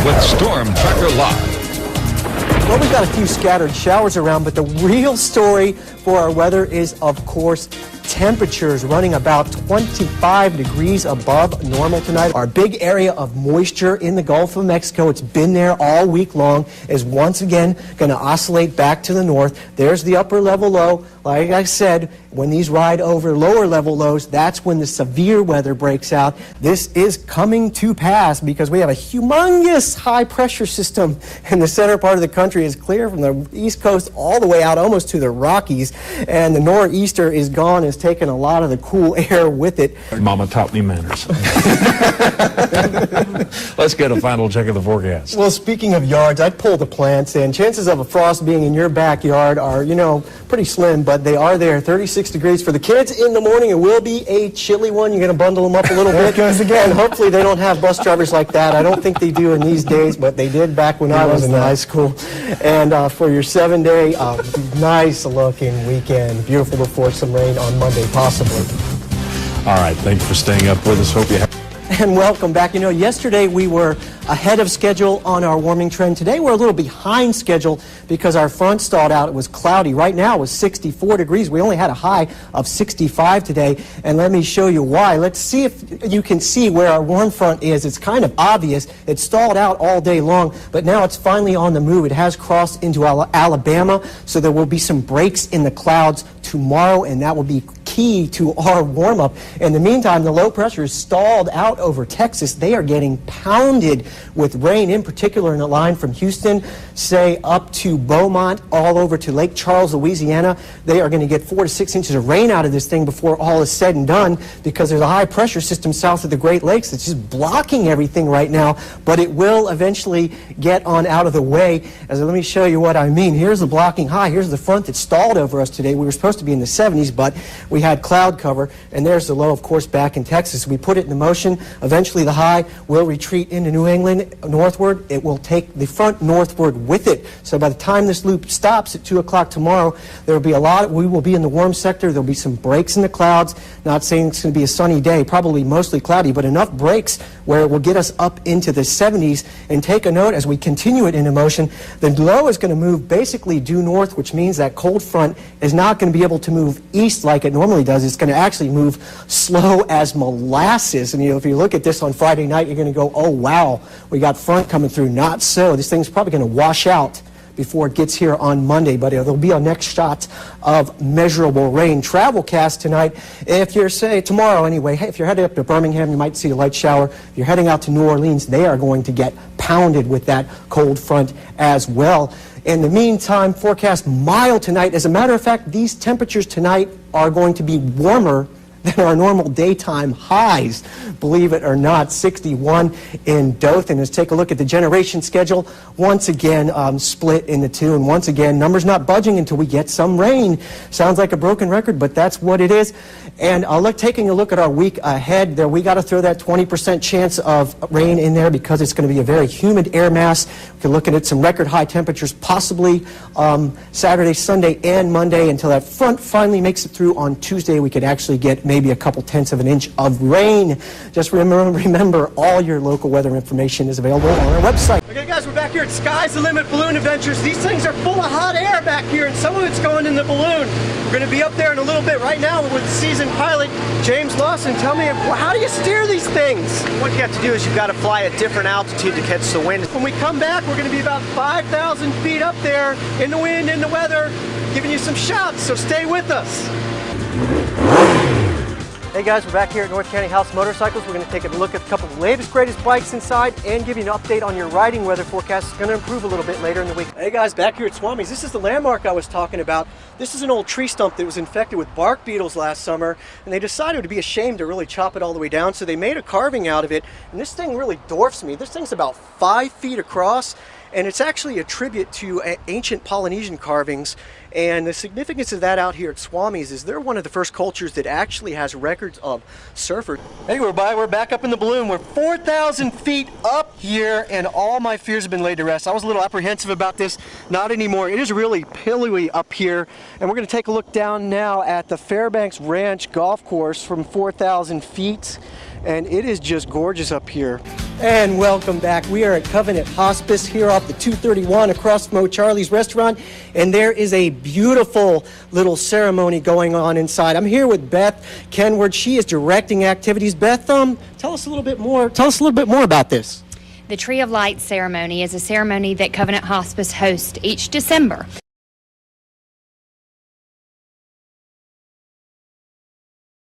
with Storm Tracker Live. Well, we've got a few scattered showers around, but the real story for our weather is, of course, temperatures running about 25 degrees above normal tonight. Our big area of moisture in the Gulf of Mexico, it's been there all week long, is once again going to oscillate back to the north. There's the upper level low. Like I said, when these ride over lower level lows, that's when the severe weather breaks out. This is coming to pass because we have a humongous high pressure system in the center part of the country. It's clear from the east coast all the way out almost to the Rockies, and the nor'easter is gone, has taken a lot of the cool air with it. Mama taught me manners. Let's get a final check of the forecast. Well, speaking of yards, I'd pull the plants in. Chances of a frost being in your backyard are, pretty slim, but they are there. 36 degrees for the kids in the morning. It will be a chilly one. You're going to bundle them up a little bit. There it goes again. And hopefully they don't have bus drivers like that. I don't think they do in these days, but they did back when I was in high school. And for your 7-day, nice looking weekend. Beautiful before some rain on Monday, possibly. All right. Thanks for staying up with us. Hope you have. And welcome back. Yesterday we were ahead of schedule on our warming trend. Today we're a little behind schedule because our front stalled out. It was cloudy. Right now it was 64 degrees. We only had a high of 65 today. And let me show you why. Let's see if you can see where our warm front is. It's kind of obvious. It stalled out all day long, but now it's finally on the move. It has crossed into Alabama, so there will be some breaks in the clouds tomorrow, and that will be key to our warm-up. In the meantime, the low pressure is stalled out over Texas. They are getting pounded with rain, in particular in the line from Houston, say up to Beaumont, all over to Lake Charles, Louisiana. They are going to get 4 to 6 inches of rain out of this thing before all is said and done, because there's a high pressure system south of the Great Lakes that's just blocking everything right now, but it will eventually get on out of the way. Let me show you what I mean. Here's the blocking high. Here's the front that stalled over us today. We were supposed to be in the 70s, but we had cloud cover, and there's the low, of course, back in Texas. We put it in motion. Eventually the high will retreat into New England northward. It will take the front northward with it. So by the time this loop stops at 2 o'clock tomorrow, there will be we will be in the warm sector. There'll be some breaks in the clouds. Not saying it's going to be a sunny day, probably mostly cloudy, but enough breaks where it will get us up into the 70s. And take a note, as we continue it into motion, the low is going to move basically due north, which means that cold front is not going to be able to move east like it normally does. It's going to actually move slow as molasses. And if you look at this on Friday night, you're going to go, oh wow, we got front coming through. Not so. This thing's probably going to wash out before it gets here on Monday, but there'll be a next shot of measurable rain. Travelcast tonight, if you're, tomorrow anyway, if you're heading up to Birmingham, you might see a light shower. If you're heading out to New Orleans, they are going to get pounded with that cold front as well. In the meantime, forecast mild tonight. As a matter of fact, these temperatures tonight are going to be warmer than our normal daytime highs, believe it or not. 61 in Dothan. Let's take a look at the generation schedule. Once again, split into two, and once again, numbers not budging until we get some rain. Sounds like a broken record, but that's what it is. And taking a look at our week ahead, there we got to throw that 20% chance of rain in there because it's going to be a very humid air mass. We can look at some record high temperatures, possibly Saturday, Sunday, and Monday, until that front finally makes it through on Tuesday. We could actually get maybe a couple tenths of an inch of rain. Just remember, all your local weather information is available on our website. Okay, guys, we're back here at Sky's the Limit Balloon Adventures. These things are full of hot air back here, and some of it's going in the balloon. We're going to be up there in a little bit. Right now, with season pilot James Lawson. Tell me, how do you steer these things? What you have to do is you've got to fly at different altitude to catch the wind. When we come back, we're going to be about 5,000 feet up there in the wind, in the weather, giving you some shots, so stay with us. Hey guys, we're back here at North County House Motorcycles. We're going to take a look at a couple of the latest, greatest bikes inside and give you an update on your riding weather forecast. It's going to improve a little bit later in the week. Hey guys, back here at Swami's. This is the landmark I was talking about. This is an old tree stump that was infected with bark beetles last summer, and they decided to be ashamed to really chop it all the way down, so they made a carving out of it, and this thing really dwarfs me. This thing's about 5 feet across, and it's actually a tribute to ancient Polynesian carvings. And the significance of that out here at Swami's is they're one of the first cultures that actually has records of surfers. Hey, we're back up in the balloon. We're 4,000 feet up here, and all my fears have been laid to rest. I was a little apprehensive about this. Not anymore. It is really pillowy up here, and we're going to take a look down now at the Fairbanks Ranch Golf Course from 4,000 feet, and it is just gorgeous up here. And welcome back. We are at Covenant Hospice here off the 231 across from O'Charlie's Restaurant, and there is a beautiful little ceremony going on inside. I'm here with Beth Kenward. She is directing activities. Beth, tell us a little bit more. Tell us a little bit more about this. The Tree of Light ceremony is a ceremony that Covenant Hospice hosts each December.